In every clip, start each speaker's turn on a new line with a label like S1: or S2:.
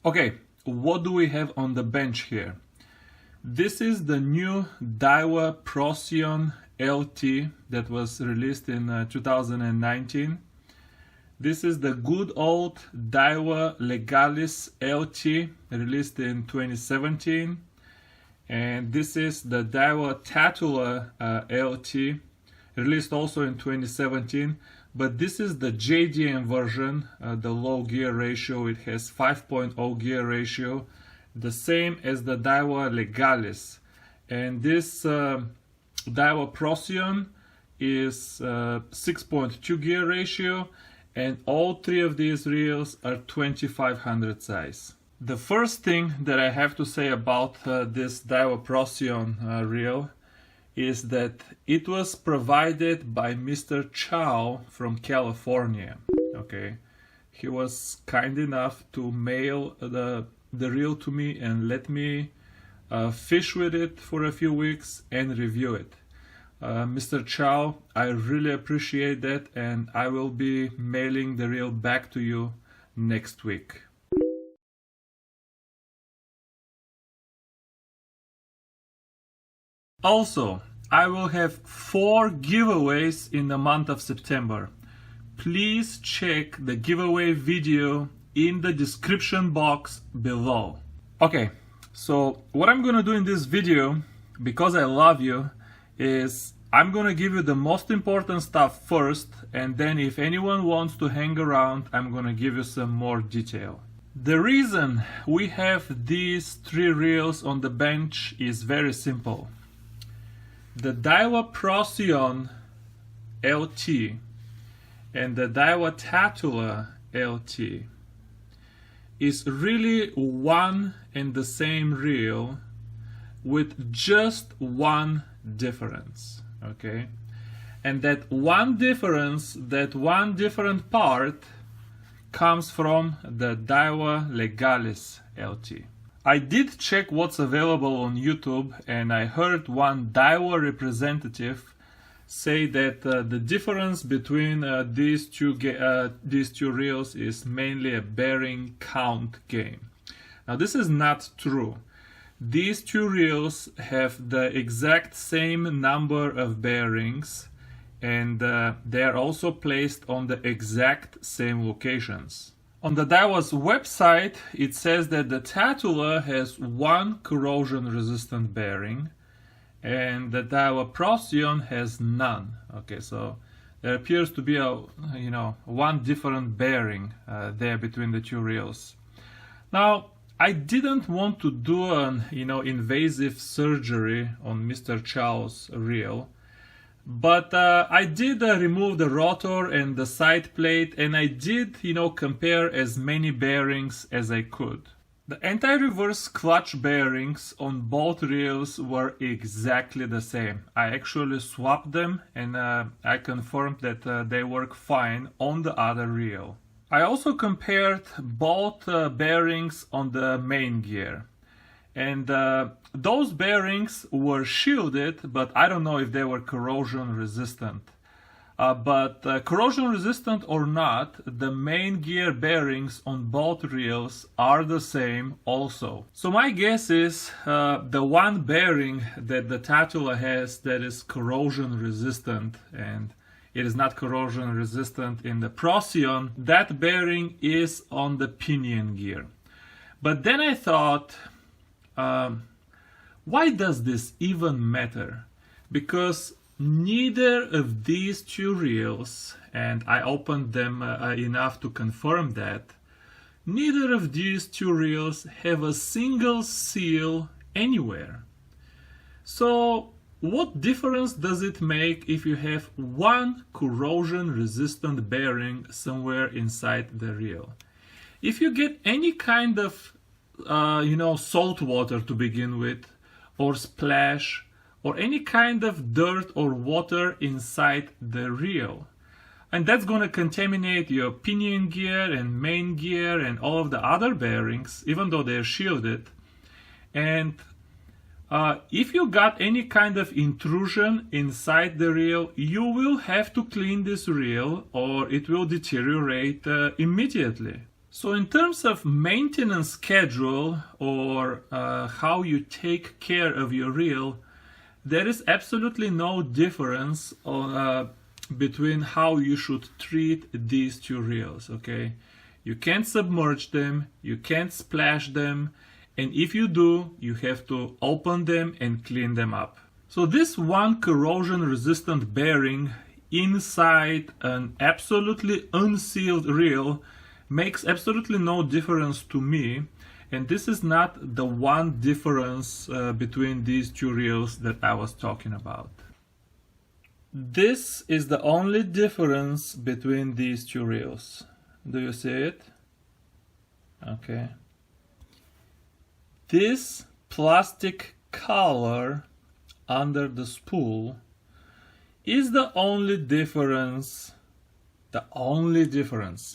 S1: Okay, what do we have on the bench here? This is the new Daiwa Procyon LT that was released in 2019. This is the good old Daiwa Legalis LT released in 2017. And this is the Daiwa Tatula LT released also in 2017. But this is the JDM version, the low gear ratio. It has 5.0 gear ratio, the same as the Daiwa Legalis. And this Daiwa Procyon is 6.2 gear ratio, and all three of these reels are 2500 size. The first thing that I have to say about this Daiwa Procyon reel is that it was provided by Mr. Chao from California. Okay, he was kind enough to mail the reel to me and let me fish with it for a few weeks and review it. Mr. Chao, I really appreciate that, and I will be mailing the reel back to you next week. Also, I will have 4 giveaways in the month of September. Please check the giveaway video in the description box below. Okay, so what I'm gonna do in this video, because I love you, is I'm gonna give you the most important stuff first, and then if anyone wants to hang around, I'm gonna give you some more detail. The reason we have these 3 reels on the bench is very simple. The Daiwa Procyon LT and the Daiwa Tatula LT is really one and the same reel with just one difference, okay? And that one difference, that one different part comes from the Daiwa Legalis LT. I did check what's available on YouTube, and I heard one Daiwa representative say that the difference between these two reels is mainly a bearing count game. Now this is not true. These 2 reels have the exact same number of bearings, and they are also placed on the exact same locations. On the Daiwa's website, it says that the Tatula has 1 corrosion-resistant bearing, and the Daiwa Procyon has none. Okay, so there appears to be one different bearing there between the 2 reels. Now, I didn't want to do an invasive surgery on Mr. Chao's reel, but I did remove the rotor and the side plate, and I did compare as many bearings as I could. The anti-reverse clutch bearings on both reels were exactly the same. I actually swapped them, and I confirmed that they work fine on the other reel. I also compared both bearings on the main gear, and those bearings were shielded, but I don't know if they were corrosion resistant. But corrosion resistant or not, the main gear bearings on both reels are the same also. So my guess is the one bearing that the Tatula has that is corrosion resistant, and it is not corrosion resistant in the Procyon, that bearing is on the pinion gear. But then I thought, why does this even matter? Because neither of these 2 reels, and I opened them enough to confirm that, neither of these 2 reels have a single seal anywhere. So what difference does it make if you have 1 corrosion resistant bearing somewhere inside the reel? If you get any kind of salt water to begin with, or splash, or any kind of dirt or water inside the reel, and that's going to contaminate your pinion gear and main gear and all of the other bearings, even though they're shielded. And if you got any kind of intrusion inside the reel, you will have to clean this reel or it will deteriorate immediately. So in terms of maintenance schedule or how you take care of your reel, there is absolutely no difference between how you should treat these two reels, okay? You can't submerge them, you can't splash them, and if you do, you have to open them and clean them up. So this one corrosion resistant bearing inside an absolutely unsealed reel makes absolutely no difference to me, and this is not the one difference between these two reels that I was talking about. This is the only difference between these two reels. Do you see it? Okay. This plastic collar under the spool is the only difference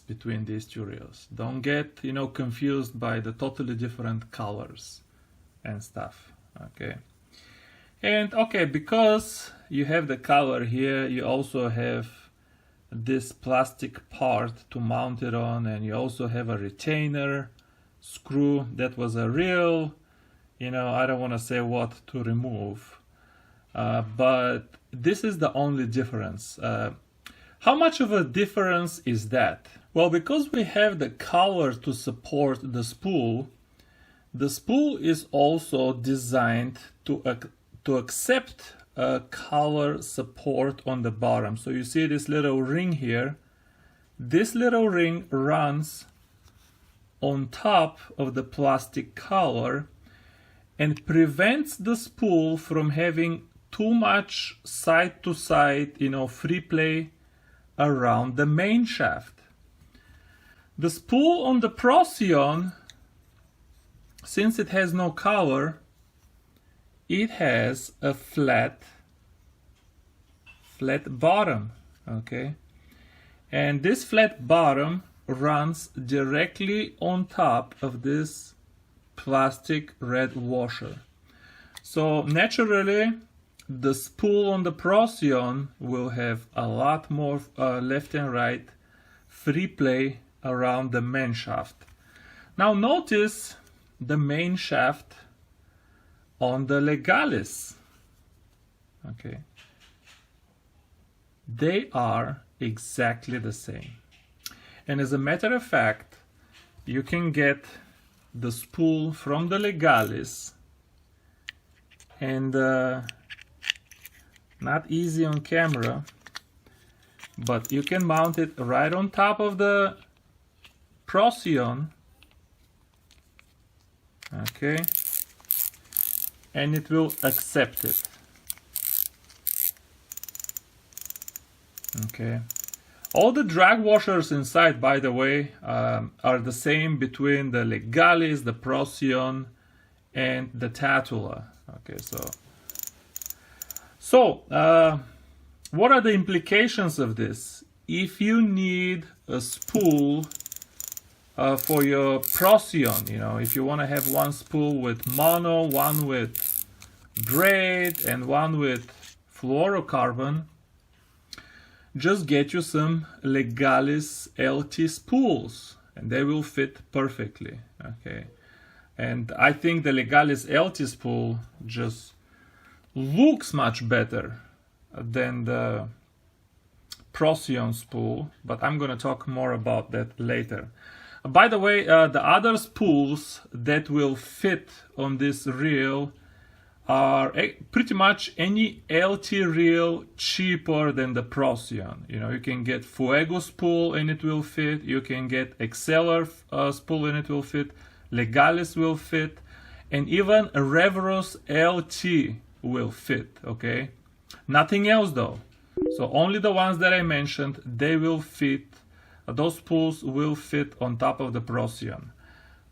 S1: between these two reels. Don't get, confused by the totally different colors and stuff. Okay. And okay, because you have the collar here, you also have this plastic part to mount it on, and you also have a retainer screw that was a reel, I don't want to say what to remove, but this is the only difference. How much of a difference is that? Well, because we have the collar to support the spool is also designed to accept a collar support on the bottom. So you see this little ring here. This little ring runs on top of the plastic collar and prevents the spool from having too much side to side, free play around the main shaft. The spool on the Procyon, since it has no collar, it has a flat bottom, okay? And this flat bottom runs directly on top of this plastic red washer. So naturally, the spool on the Procyon will have a lot more left and right free play around the main shaft. Now notice the main shaft on the Legalis. Okay, they are exactly the same. And as a matter of fact, you can get the spool from the Legalis, and not easy on camera, but you can mount it right on top of the Procyon, okay, and it will accept it. Okay, all the drag washers inside, by the way, are the same between the Legalis, the Procyon, and the Tatula. Okay, so what are the implications of this? If you need a spool for your Procyon, if you want to have one spool with mono, one with braid, and one with fluorocarbon, just get you some Legalis LT spools, and they will fit perfectly. Okay, and I think the Legalis LT spool just looks much better than the Procyon spool, but I'm going to talk more about that later. By the way, the other spools that will fit on this reel are pretty much any LT reel cheaper than the Procyon. You can get Fuego spool and it will fit. You can get Exceller spool and it will fit. Legalis will fit, and even a Revros LT will fit. Okay, nothing else though. So only the ones that I mentioned, they will fit. Those spools will fit on top of the Procyon.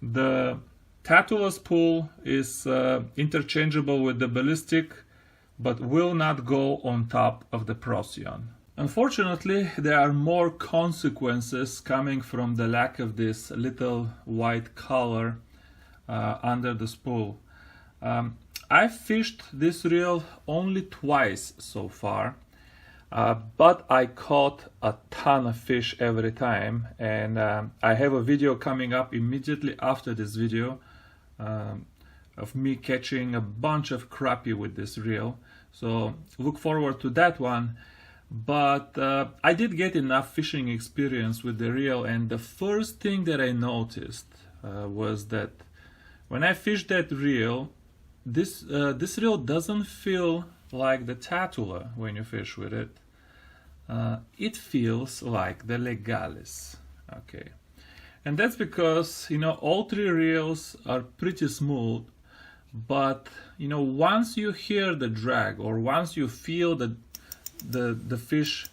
S1: The Tatula spool is interchangeable with the Ballistic, but will not go on top of the Procyon. Unfortunately, there are more consequences coming from the lack of this little white collar under the spool. I've fished this reel only twice so far. but I caught a ton of fish every time, and I have a video coming up immediately after this video of me catching a bunch of crappie with this reel, so look forward to that one. But I did get enough fishing experience with the reel, and the first thing that I noticed was that when I fish that reel, this reel doesn't feel like the Tatula when you fish with it. It feels like the Legalis. Okay, and that's because, you know, all three reels are pretty smooth, but you know, once you hear the drag, or once you feel the fish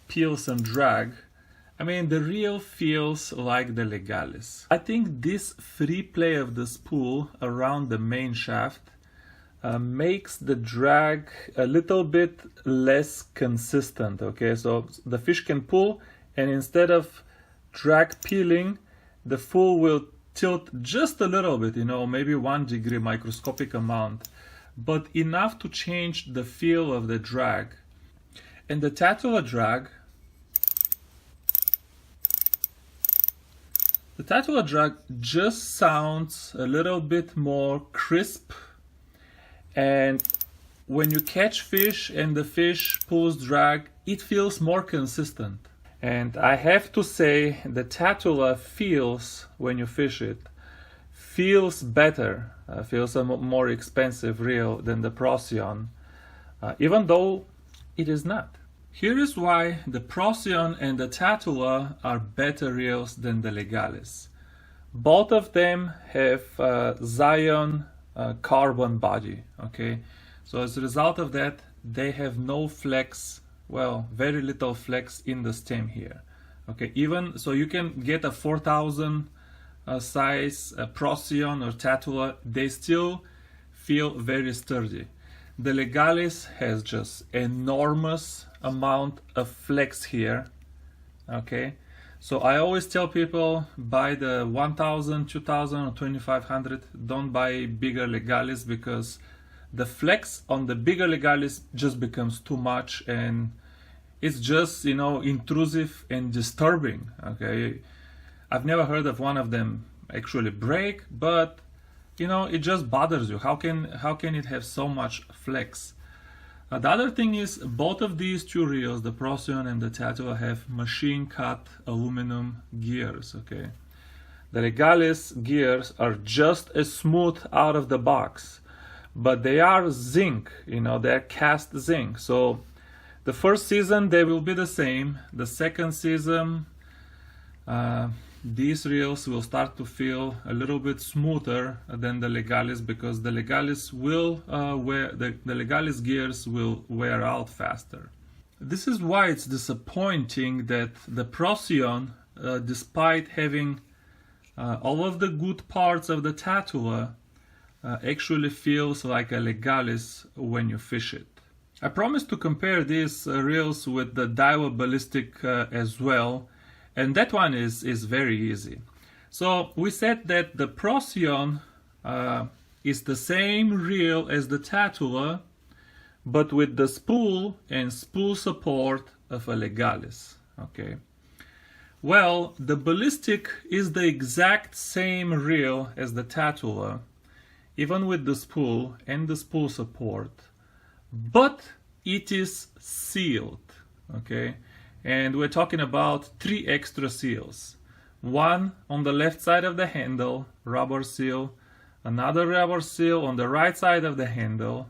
S1: peel some drag, I mean, the reel feels like the Legalis. I think this free play of the spool around the main shaft makes the drag a little bit less consistent. Okay, so the fish can pull, and instead of drag peeling, the spool will tilt just a little bit, you know, maybe 1 degree, microscopic amount, but enough to change the feel of the drag. And the Tatula drag, just sounds a little bit more crisp, and when you catch fish and the fish pulls drag, it feels more consistent. And I have to say, the Tatula feels, when you fish it, feels better, feels a more expensive reel than the Procyon, even though it is not. Here is why the Procyon and the Tatula are better reels than the Legalis. Both of them have Zion carbon body, okay? So as a result of that, they have no flex, well, very little flex in the stem here, okay? Even so, you can get a 4000 size Procyon or Tatula, they still feel very sturdy. The Legalis has just enormous amount of flex here, okay? So I always tell people, buy the 1000, 2000 or 2500, don't buy bigger Legalis, because the flex on the bigger Legalis just becomes too much, and it's just, you know, intrusive and disturbing, okay? I've never heard of one of them actually break, but you know, it just bothers you. How can it have so much flex? The other thing is, both of these two reels, the Procyon and the Tatula, have machine cut aluminum gears, okay? The Legalis gears are just as smooth out of the box, but they are zinc, you know, they're cast zinc. So the first season they will be the same. The second season, these reels will start to feel a little bit smoother than the Legalis, because the Legalis will the Legalis gears will wear out faster. This is why it's disappointing that the Procyon, despite having all of the good parts of the Tatula, actually feels like a Legalis when you fish it. I promised to compare these reels with the Daiwa Ballistic as well, and that one is very easy. So we said that the Procyon is the same reel as the Tatula, but with the spool and spool support of a Legalis, okay? Well, the Ballistic is the exact same reel as the Tatula, even with the spool and the spool support, but it is sealed, okay? And we're talking about 3 extra seals. One on the left side of the handle, rubber seal, another rubber seal on the right side of the handle,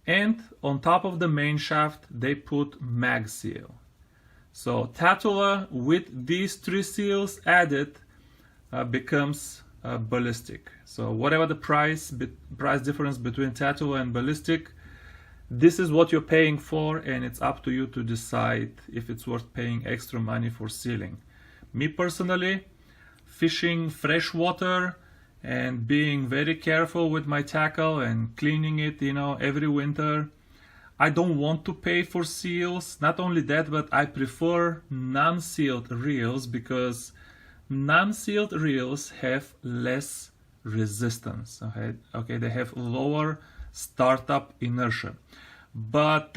S1: and on top of the main shaft they put mag seal. So Tatula with these 3 seals added becomes Ballistic. So whatever the price difference between Tatula and Ballistic, this is what you're paying for, and it's up to you to decide if it's worth paying extra money for sealing. Me personally, fishing freshwater and being very careful with my tackle and cleaning it, you know, every winter, I don't want to pay for seals. Not only that, but I prefer non-sealed reels, because non-sealed reels have less resistance, okay? They have lower startup inertia. But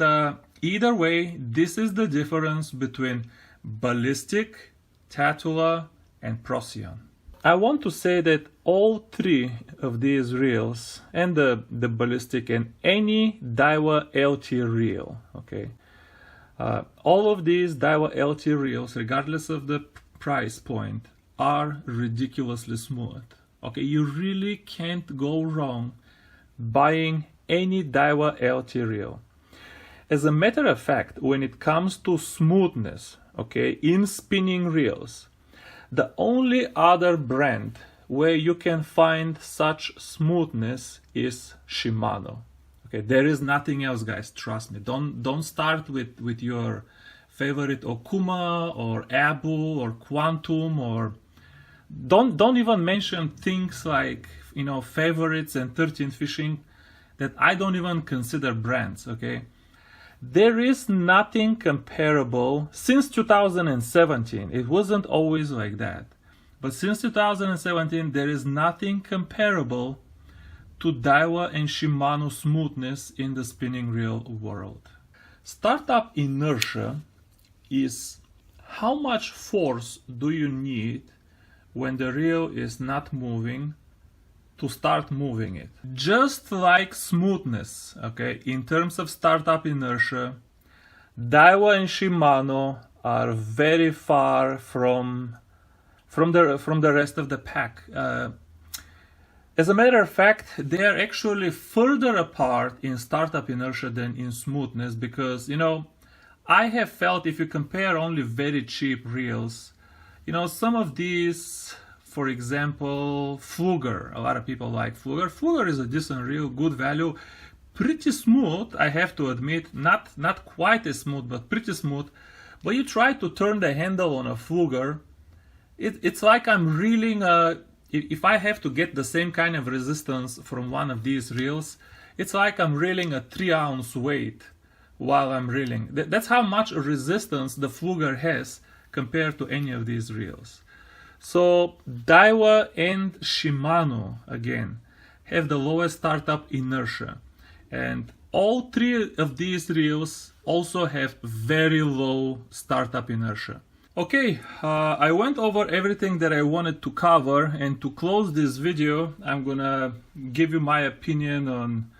S1: Either way, this is the difference between Ballistic, Tatula, and Procyon. I want to say that all three of these reels, and the Ballistic and any Daiwa LT reel, okay, all of these Daiwa LT reels, regardless of the price point, are ridiculously smooth. Okay, you really can't go wrong buying any Daiwa LT reel. As a matter of fact, when it comes to smoothness, okay, in spinning reels, the only other brand where you can find such smoothness is Shimano. Okay, there is nothing else, guys. Trust me. Don't start with your favorite Okuma or Abu or Quantum, or don't even mention things like, you know, favorites and 13 Fishing that I don't even consider brands. Okay. There is nothing comparable since 2017. It wasn't always like that. But since 2017, there is nothing comparable to Daiwa and Shimano smoothness in the spinning reel world. Startup inertia is how much force do you need when the reel is not moving to start moving it. Just like smoothness, okay, in terms of startup inertia, Daiwa and Shimano are very far from the rest of the pack. As a matter of fact, they are actually further apart in startup inertia than in smoothness, because, you know, I have felt if you compare only very cheap reels, you know, some of these, for example, Fluger. A lot of people like Fluger. Fluger is a decent reel, good value, pretty smooth, I have to admit. Not quite as smooth, but pretty smooth. But you try to turn the handle on a Fluger, it's like I'm reeling if I have to get the same kind of resistance from one of these reels, it's like I'm reeling a 3-ounce weight while I'm reeling. That's how much resistance the Fluger has compared to any of these reels. So Daiwa and Shimano, again, have the lowest startup inertia. And all three of these reels also have very low startup inertia. Okay, I went over everything that I wanted to cover, and to close this video, I'm gonna give you my opinion on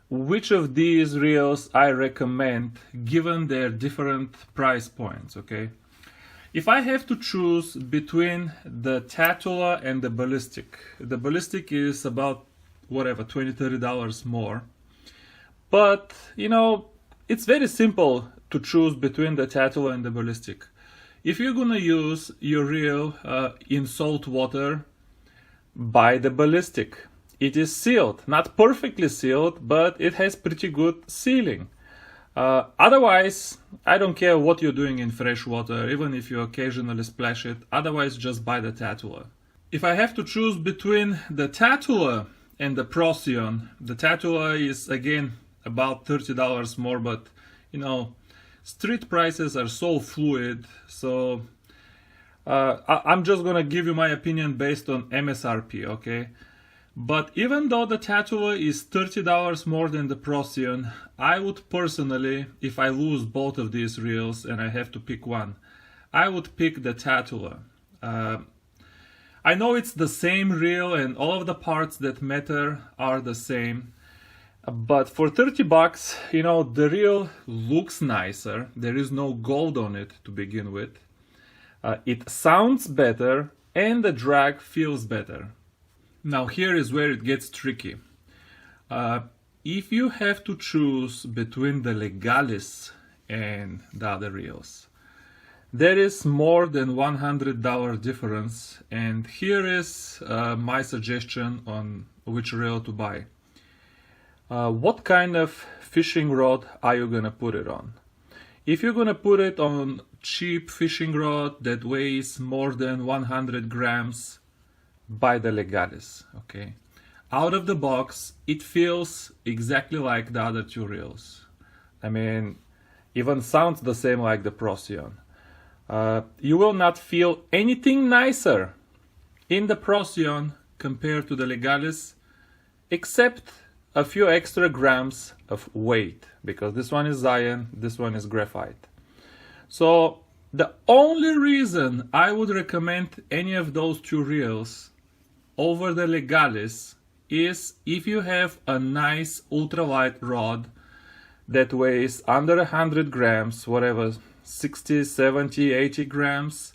S1: which of these reels I recommend given their different price points, okay? If I have to choose between the Tatula and the Ballistic is about whatever, $20-30 more. But, you know, it's very simple to choose between the Tatula and the Ballistic. If you're gonna use your reel in salt water, buy the Ballistic. It is sealed, not perfectly sealed, but it has pretty good sealing. Otherwise, I don't care what you're doing in fresh water, even if you occasionally splash it. Otherwise, just buy the Tatula. If I have to choose between the Tatula and the Procyon, the Tatula is again about $30 more, but you know, street prices are so fluid, so I'm just gonna give you my opinion based on MSRP, okay? But even though the Tatula is $30 more than the Procyon, I would personally, if I lose both of these reels and I have to pick one, I would pick the Tatula. I know it's the same reel and all of the parts that matter are the same, but for 30 bucks, you know, the reel looks nicer. There is no gold on it to begin with. It sounds better and the drag feels better. Now here is where it gets tricky. If you have to choose between the Legalis and the other reels, there is more than $100 difference, and here is my suggestion on which reel to buy. What kind of fishing rod are you gonna put it on? If you're gonna put it on cheap fishing rod that weighs more than 100 grams, buy the Legalis, okay? Out of the box, it feels exactly like the other two reels. I mean, even sounds the same like the Procyon. You will not feel anything nicer in the Procyon compared to the Legalis, except a few extra grams of weight, because this one is iron, this one is graphite. So the only reason I would recommend any of those two reels over the Legalis is if you have a nice ultralight rod that weighs under 100 grams, whatever, 60, 70, 80 grams,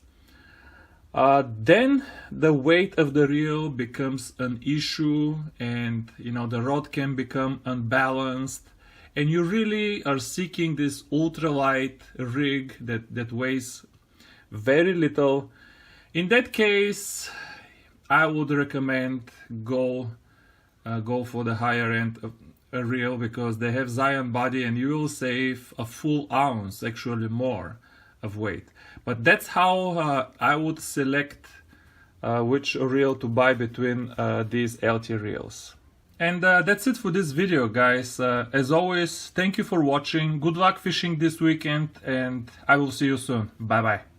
S1: then the weight of the reel becomes an issue, and the rod can become unbalanced, and you really are seeking this ultralight rig that weighs very little. In that case, I would recommend go for the higher end of a reel, because they have Zion body and you will save a full ounce, actually more, of weight. But that's how I would select which reel to buy between these LT reels. And that's it for this video, guys. As always, thank you for watching. Good luck fishing this weekend, and I will see you soon. Bye bye.